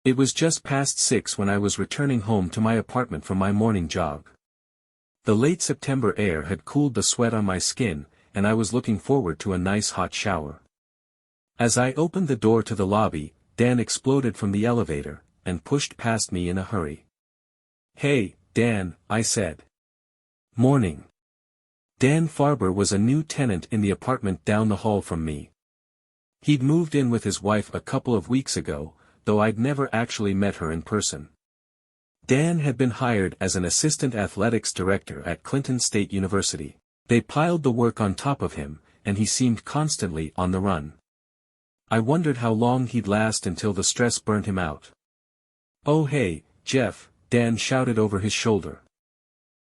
It was just past 6 when I was returning home to my apartment from my morning jog. The late September air had cooled the sweat on my skin, and I was looking forward to a nice hot shower. As I opened the door to the lobby, Dan exploded from the elevator, and pushed past me in a hurry. "Hey, Dan," I said. "Morning." Dan Farber was a new tenant in the apartment down the hall from me. He'd moved in with his wife a couple of weeks ago, though I'd never actually met her in person. Dan had been hired as an assistant athletics director at Clinton State University. They piled the work on top of him, and he seemed constantly on the run. I wondered how long he'd last until the stress burned him out. "Oh hey, Jeff," Dan shouted over his shoulder.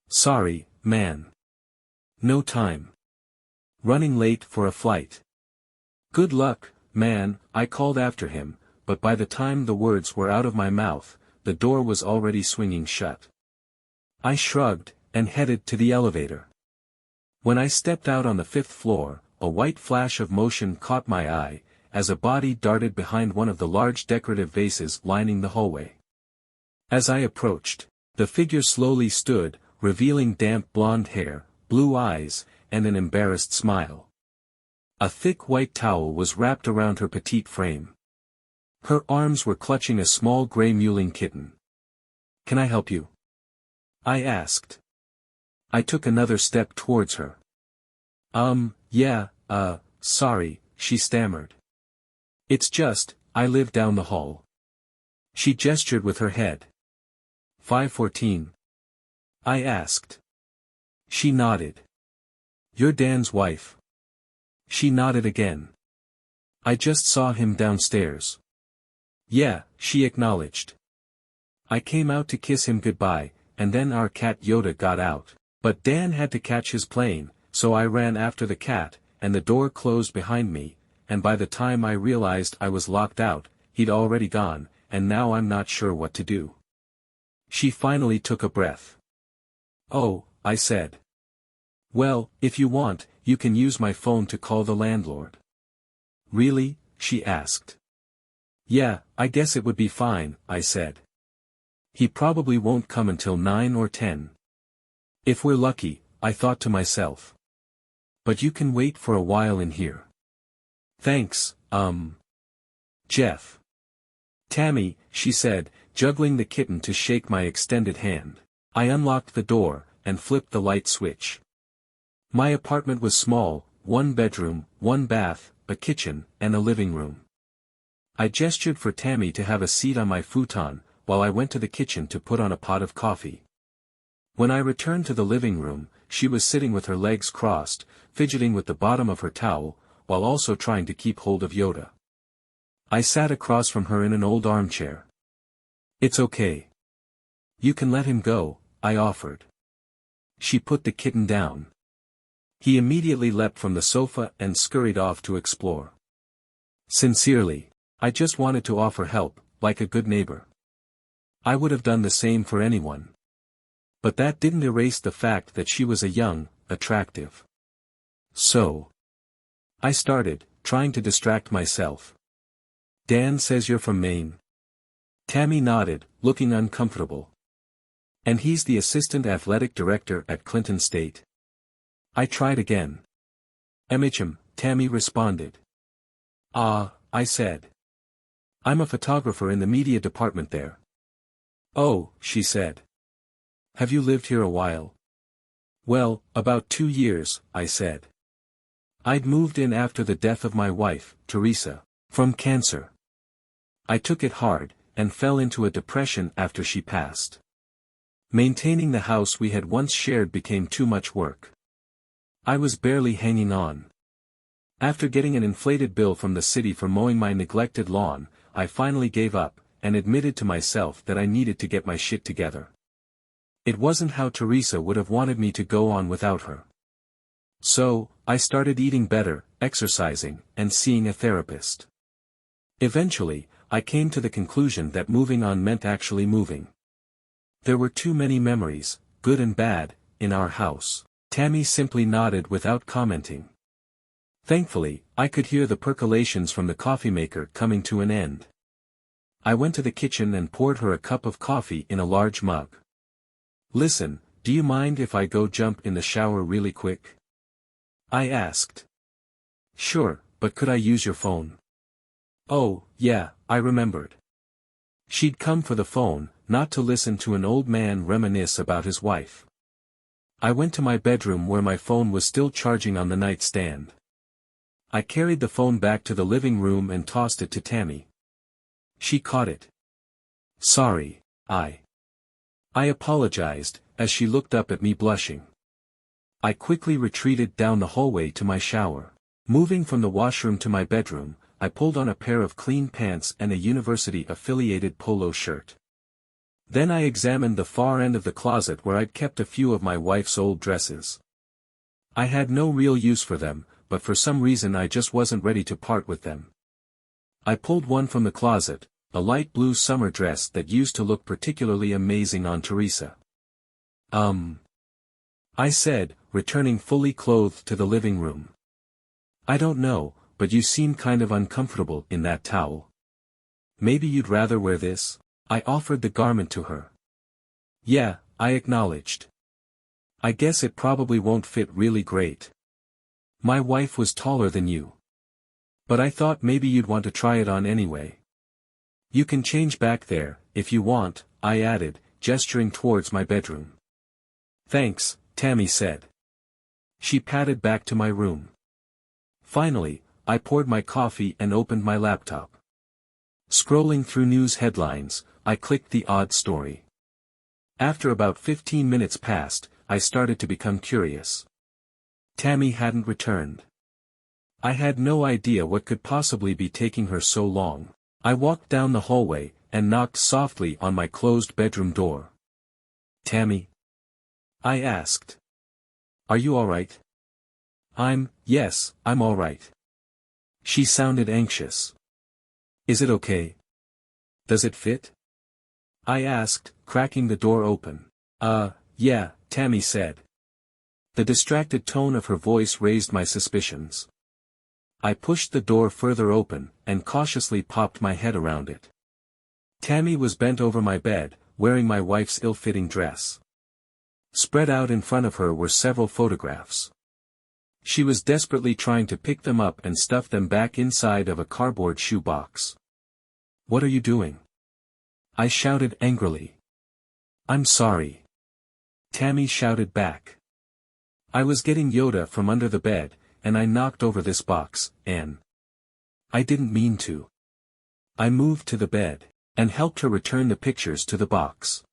"Sorry, man. No time. Running late for a flight." "Good luck, man," I called after him, but by the time the words were out of my mouth, the door was already swinging shut. I shrugged, and headed to the elevator. When I stepped out on the 5th floor, a white flash of motion caught my eye, as a body darted behind one of the large decorative vases lining the hallway. As I approached, the figure slowly stood, revealing damp blonde hair, blue eyes, and an embarrassed smile. A thick white towel was wrapped around her petite frame. Her arms were clutching a small gray mewling kitten. "Can I help you?" I asked. I took another step towards her. Yeah, sorry," she stammered. "It's just, I live down the hall." She gestured with her head. 514? I asked. She nodded. "You're Dan's wife?" She nodded again. "I just saw him downstairs." "Yeah," she acknowledged. "I came out to kiss him goodbye, and then our cat Yoda got out. But Dan had to catch his plane, so I ran after the cat, and the door closed behind me, and by the time I realized I was locked out, he'd already gone, and now I'm not sure what to do." She finally took a breath. "Oh," I said. "Well, if you want, you can use my phone to call the landlord." "Really?" she asked. "Yeah, I guess it would be fine," I said. "He probably won't come until 9 or 10. If we're lucky," I thought to myself. "But you can wait for a while in here." "Thanks, Jeff." "Tammy," she said, juggling the kitten to shake my extended hand. I unlocked the door, and flipped the light switch. My apartment was small, 1 bedroom, 1 bath, a kitchen, and a living room. I gestured for Tammy to have a seat on my futon, while I went to the kitchen to put on a pot of coffee. When I returned to the living room, she was sitting with her legs crossed, fidgeting with the bottom of her towel, while also trying to keep hold of Yoda. I sat across from her in an old armchair. "It's okay. You can let him go," I offered. She put the kitten down. He immediately leapt from the sofa and scurried off to explore. Sincerely, I just wanted to offer help, like a good neighbor. I would have done the same for anyone. But that didn't erase the fact that she was a young, attractive. "So," I started, trying to distract myself. "Dan says you're from Maine." Tammy nodded, looking uncomfortable. "And he's the assistant athletic director at Clinton State." I tried again. "MHM," Tammy responded. "Ah," I said. "I'm a photographer in the media department there." "Oh," she said. "Have you lived here a while?" "Well, about 2 years," I said. "I'd moved in after the death of my wife, Teresa, from cancer. I took it hard, and fell into a depression after she passed. Maintaining the house we had once shared became too much work. I was barely hanging on. After getting an inflated bill from the city for mowing my neglected lawn, I finally gave up, and admitted to myself that I needed to get my shit together. It wasn't how Teresa would have wanted me to go on without her. So, I started eating better, exercising, and seeing a therapist. Eventually, I came to the conclusion that moving on meant actually moving. There were too many memories, good and bad, in our house. Tammy simply nodded without commenting. Thankfully, I could hear the percolations from the coffee maker coming to an end. I went to the kitchen and poured her a cup of coffee in a large mug. "Listen, do you mind if I go jump in the shower really quick?" I asked. "Sure, but could I use your phone?" "Oh, yeah, I remembered." She'd come for the phone, not to listen to an old man reminisce about his wife. I went to my bedroom where my phone was still charging on the nightstand. I carried the phone back to the living room and tossed it to Tammy. She caught it. "Sorry, I apologized, as she looked up at me blushing. I quickly retreated down the hallway to my shower. Moving from the washroom to my bedroom, I pulled on a pair of clean pants and a university-affiliated polo shirt. Then I examined the far end of the closet where I'd kept a few of my wife's old dresses. I had no real use for them, but for some reason I just wasn't ready to part with them. I pulled one from the closet, a light blue summer dress that used to look particularly amazing on Teresa. I said, returning fully clothed to the living room. "I don't know, but you seem kind of uncomfortable in that towel. Maybe you'd rather wear this?" I offered the garment to her. "Yeah," I acknowledged. "I guess it probably won't fit really great. My wife was taller than you. But I thought maybe you'd want to try it on anyway. You can change back there, if you want," I added, gesturing towards my bedroom. "Thanks," Tammy said. She padded back to my room. Finally, I poured my coffee and opened my laptop. Scrolling through news headlines, I clicked the odd story. After about 15 minutes passed, I started to become curious. Tammy hadn't returned. I had no idea what could possibly be taking her so long. I walked down the hallway, and knocked softly on my closed bedroom door. "Tammy?" I asked. "Are you all right?" Yes, I'm all right." She sounded anxious. "Is it okay? Does it fit?" I asked, cracking the door open. Yeah," Tammy said. The distracted tone of her voice raised my suspicions. I pushed the door further open, and cautiously popped my head around it. Tammy was bent over my bed, wearing my wife's ill-fitting dress. Spread out in front of her were several photographs. She was desperately trying to pick them up and stuff them back inside of a cardboard shoebox. "What are you doing?" I shouted angrily. "I'm sorry." Tammy shouted back. "I was getting Yoda from under the bed, and I knocked over this box, and I didn't mean to." I moved to the bed, and helped her return the pictures to the box.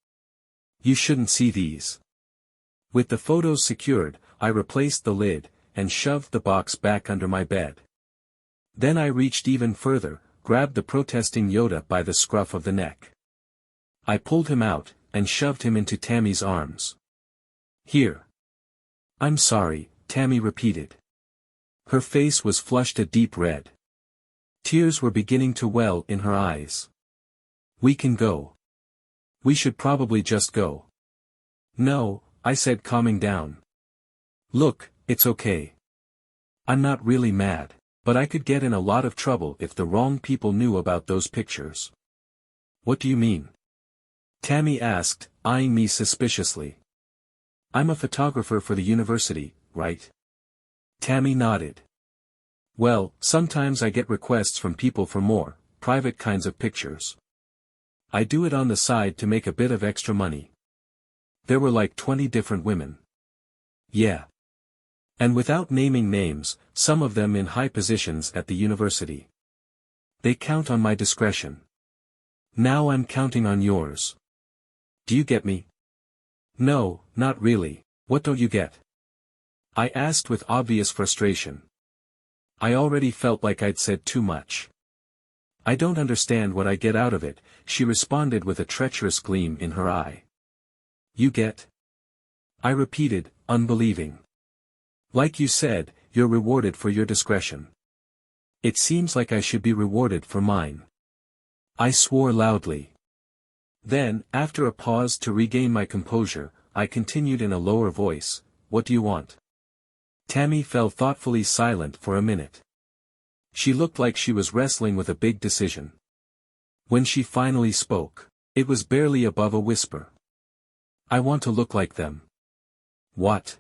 "You shouldn't see these." With the photos secured, I replaced the lid, and shoved the box back under my bed. Then I reached even further, grabbed the protesting Yoda by the scruff of the neck. I pulled him out, and shoved him into Tammy's arms. "Here." "I'm sorry," Tammy repeated. Her face was flushed a deep red. Tears were beginning to well in her eyes. "We can go. We should probably just go." "No," I said, calming down. "Look, it's okay. I'm not really mad, but I could get in a lot of trouble if the wrong people knew about those pictures." "What do you mean?" Tammy asked, eyeing me suspiciously. "I'm a photographer for the university, right?" Tammy nodded. "Well, sometimes I get requests from people for more private kinds of pictures. I do it on the side to make a bit of extra money." There were like 20 different women. "Yeah. And without naming names, some of them in high positions at the university. They count on my discretion. Now I'm counting on yours. Do you get me?" "No, not really. What don't you get?" I asked with obvious frustration. I already felt like I'd said too much. "I don't understand what I get out of it," she responded with a treacherous gleam in her eye. "You get?" I repeated, unbelieving. "Like you said, you're rewarded for your discretion. It seems like I should be rewarded for mine." I swore loudly. Then, after a pause to regain my composure, I continued in a lower voice, "What do you want?" Tammy fell thoughtfully silent for a minute. She looked like she was wrestling with a big decision. When she finally spoke, it was barely above a whisper. I want to look like them. What?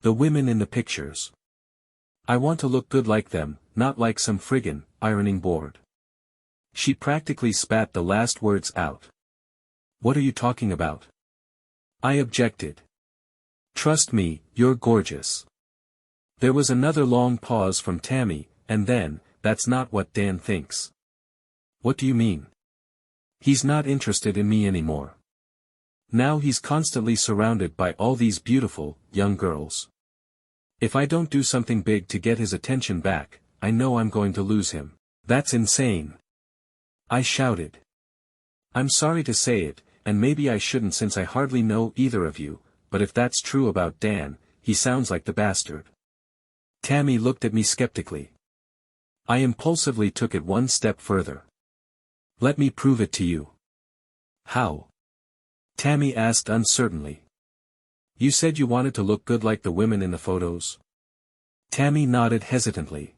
The women in the pictures. I want to look good like them, not like some friggin' ironing board. She practically spat the last words out. What are you talking about? I objected. Trust me, you're gorgeous. There was another long pause from Tammy, and then, that's not what Dan thinks. What do you mean? He's not interested in me anymore. Now he's constantly surrounded by all these beautiful, young girls. If I don't do something big to get his attention back, I know I'm going to lose him. That's insane. I shouted. I'm sorry to say it, and maybe I shouldn't since I hardly know either of you, but if that's true about Dan, he sounds like the bastard. Tammy looked at me skeptically. I impulsively took it one step further. Let me prove it to you. How? Tammy asked uncertainly. You said you wanted to look good like the women in the photos? Tammy nodded hesitantly.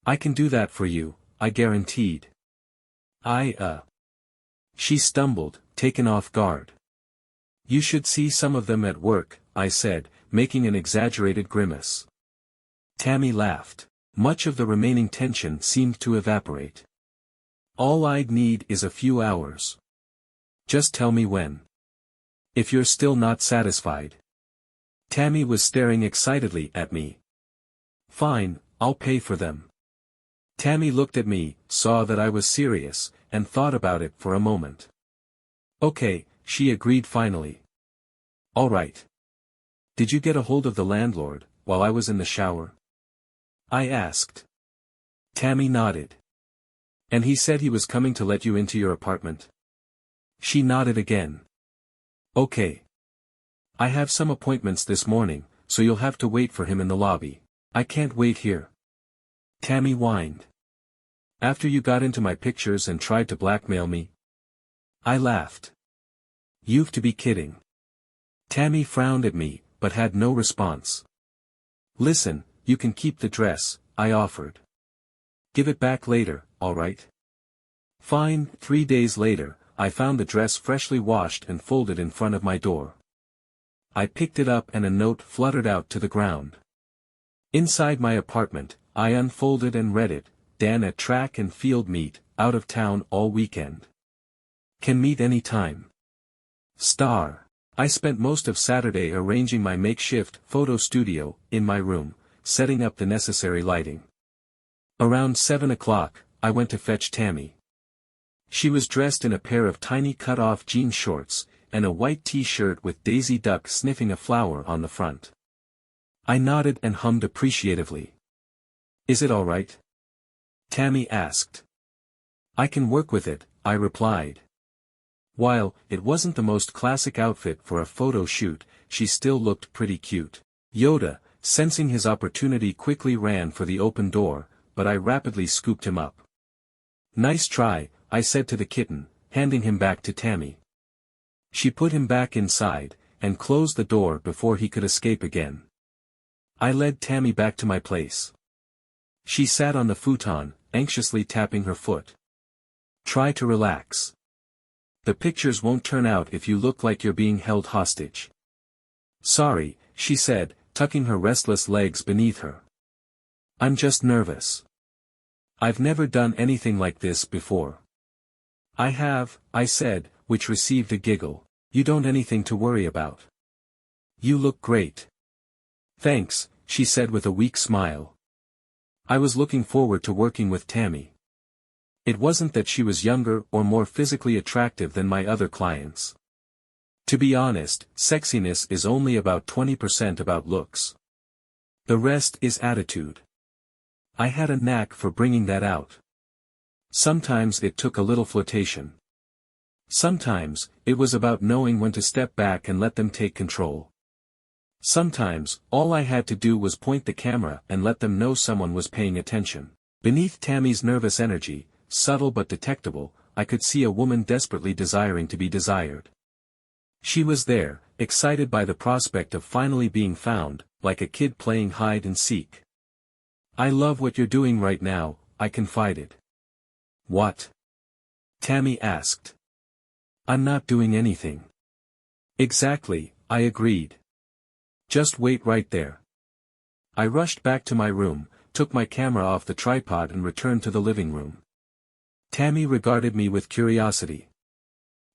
I can do that for you, I guaranteed. She stumbled, taken off guard. You should see some of them at work, I said, making an exaggerated grimace. Tammy laughed. Much of the remaining tension seemed to evaporate. All I'd need is a few hours. Just tell me when. If you're still not satisfied. Tammy was staring excitedly at me. Fine, I'll pay for them. Tammy looked at me, saw that I was serious, and thought about it for a moment. Okay, she agreed finally. All right. Did you get a hold of the landlord, while I was in the shower? I asked. Tammy nodded. And he said he was coming to let you into your apartment? She nodded again. Okay. I have some appointments this morning, so you'll have to wait for him in the lobby. I can't wait here. Tammy whined. After you got into my pictures and tried to blackmail me? I laughed. You've to be kidding. Tammy frowned at me, but had no response. Listen, you can keep the dress, I offered. Give it back later, all right? Fine. 3 days later, I found the dress freshly washed and folded in front of my door. I picked it up and a note fluttered out to the ground. Inside my apartment, I unfolded and read it. Dan at track and field meet, out of town all weekend. Can meet any time. Star. I spent most of Saturday arranging my makeshift photo studio in my room, setting up the necessary lighting. Around 7 o'clock, I went to fetch Tammy. She was dressed in a pair of tiny cut-off jean shorts, and a white t-shirt with Daisy Duck sniffing a flower on the front. I nodded and hummed appreciatively. Is it all right? Tammy asked. I can work with it, I replied. While it wasn't the most classic outfit for a photo shoot, she still looked pretty cute. Yoda, sensing his opportunity, quickly ran for the open door, but I rapidly scooped him up. Nice try, I said to the kitten, handing him back to Tammy. She put him back inside, and closed the door before he could escape again. I led Tammy back to my place. She sat on the futon, anxiously tapping her foot. Try to relax. The pictures won't turn out if you look like you're being held hostage. Sorry, she said, tucking her restless legs beneath her. I'm just nervous. I've never done anything like this before. I have, I said, which received a giggle. You don't anything to worry about. You look great. Thanks, she said with a weak smile. I was looking forward to working with Tammy. It wasn't that she was younger or more physically attractive than my other clients. To be honest, sexiness is only about 20% about looks. The rest is attitude. I had a knack for bringing that out. Sometimes it took a little flirtation. Sometimes, it was about knowing when to step back and let them take control. Sometimes, all I had to do was point the camera and let them know someone was paying attention. Beneath Tammy's nervous energy, subtle but detectable, I could see a woman desperately desiring to be desired. She was there, excited by the prospect of finally being found, like a kid playing hide and seek. I love what you're doing right now, I confided. What? Tammy asked. I'm not doing anything. Exactly, I agreed. Just wait right there. I rushed back to my room, took my camera off the tripod and returned to the living room. Tammy regarded me with curiosity.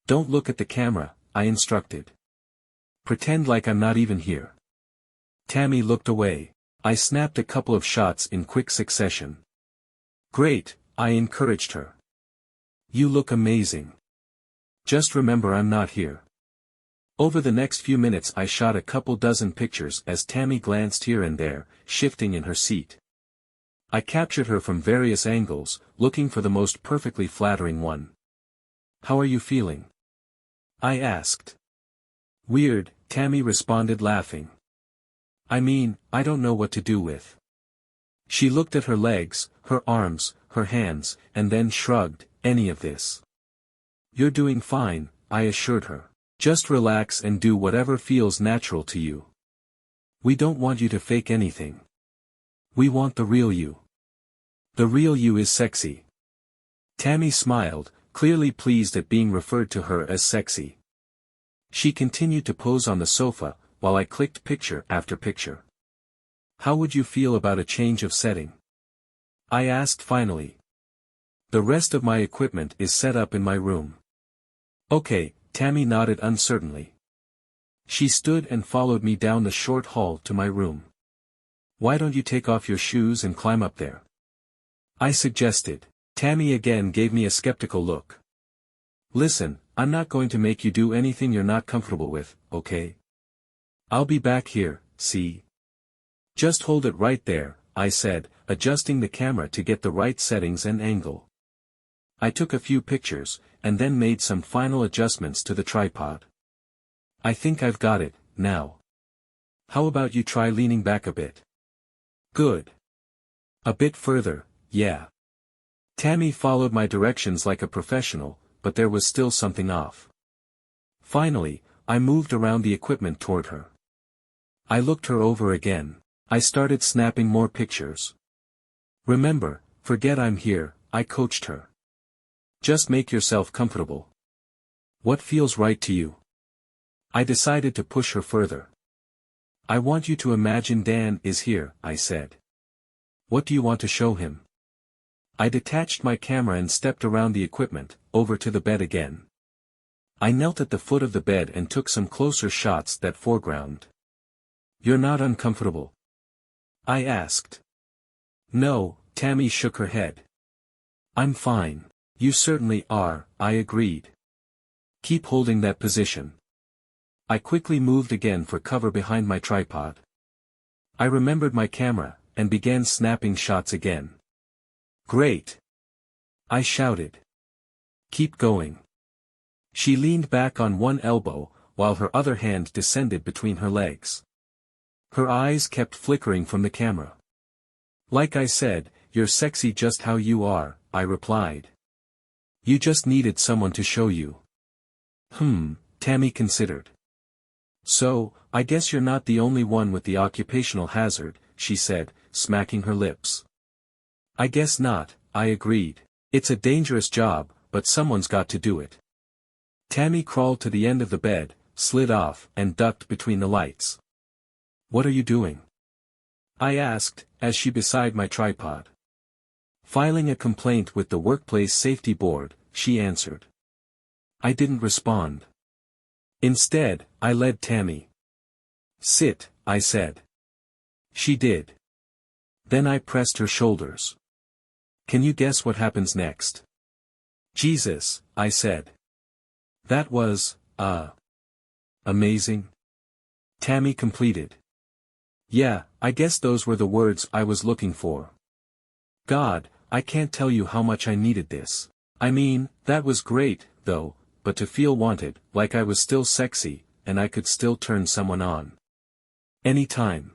Don't look at the camera, I instructed. Pretend like I'm not even here. Tammy looked away. I snapped a couple of shots in quick succession. Great, I encouraged her. You look amazing. Just remember I'm not here. Over the next few minutes I shot a couple dozen pictures as Tammy glanced here and there, shifting in her seat. I captured her from various angles, looking for the most perfectly flattering one. How are you feeling? I asked. Weird, Tammy responded laughing. I mean, I don't know what to do with. She looked at her legs, her arms, her hands, and then shrugged, any of this. You're doing fine, I assured her. Just relax and do whatever feels natural to you. We don't want you to fake anything. We want the real you. The real you is sexy. Tammy smiled, clearly pleased at being referred to her as sexy. She continued to pose on the sofa, while I clicked picture after picture. How would you feel about a change of setting? I asked finally. The rest of my equipment is set up in my room. Okay, Tammy nodded uncertainly. She stood and followed me down the short hall to my room. Why don't you take off your shoes and climb up there? I suggested. Tammy again gave me a skeptical look. Listen, I'm not going to make you do anything you're not comfortable with, okay? I'll be back here, see? Just hold it right there, I said, adjusting the camera to get the right settings and angle. I took a few pictures, and then made some final adjustments to the tripod. I think I've got it, now. How about you try leaning back a bit? Good. A bit further, yeah. Tammy followed my directions like a professional, but there was still something off. Finally, I moved around the equipment toward her. I looked her over again. I started snapping more pictures. Remember, forget I'm here, I coached her. Just make yourself comfortable. What feels right to you? I decided to push her further. I want you to imagine Dan is here, I said. What do you want to show him? I detached my camera and stepped around the equipment, over to the bed again. I knelt at the foot of the bed and took some closer shots that foreground. You're not uncomfortable? I asked. No, Tammy shook her head. I'm fine. You certainly are, I agreed. Keep holding that position. I quickly moved again for cover behind my tripod. I remembered my camera, and began snapping shots again. Great! I shouted. Keep going. She leaned back on one elbow, while her other hand descended between her legs. Her eyes kept flickering from the camera. Like I said, you're sexy just how you are, I replied. You just needed someone to show you. Tammy considered. So, I guess you're not the only one with the occupational hazard, she said, smacking her lips. I guess not, I agreed. It's a dangerous job, but someone's got to do it. Tammy crawled to the end of the bed, slid off, and ducked between the lights. What are you doing? I asked, as she beside my tripod. Filing a complaint with the Workplace Safety Board, she answered. I didn't respond. Instead, I led Tammy. Sit, I said. She did. Then I pressed her shoulders. Can you guess what happens next? Jesus, I said. That was, amazing. Tammy completed. Yeah, I guess those were the words I was looking for. God, I can't tell you how much I needed this. I mean, that was great, though, but to feel wanted, like I was still sexy, and I could still turn someone on. Anytime.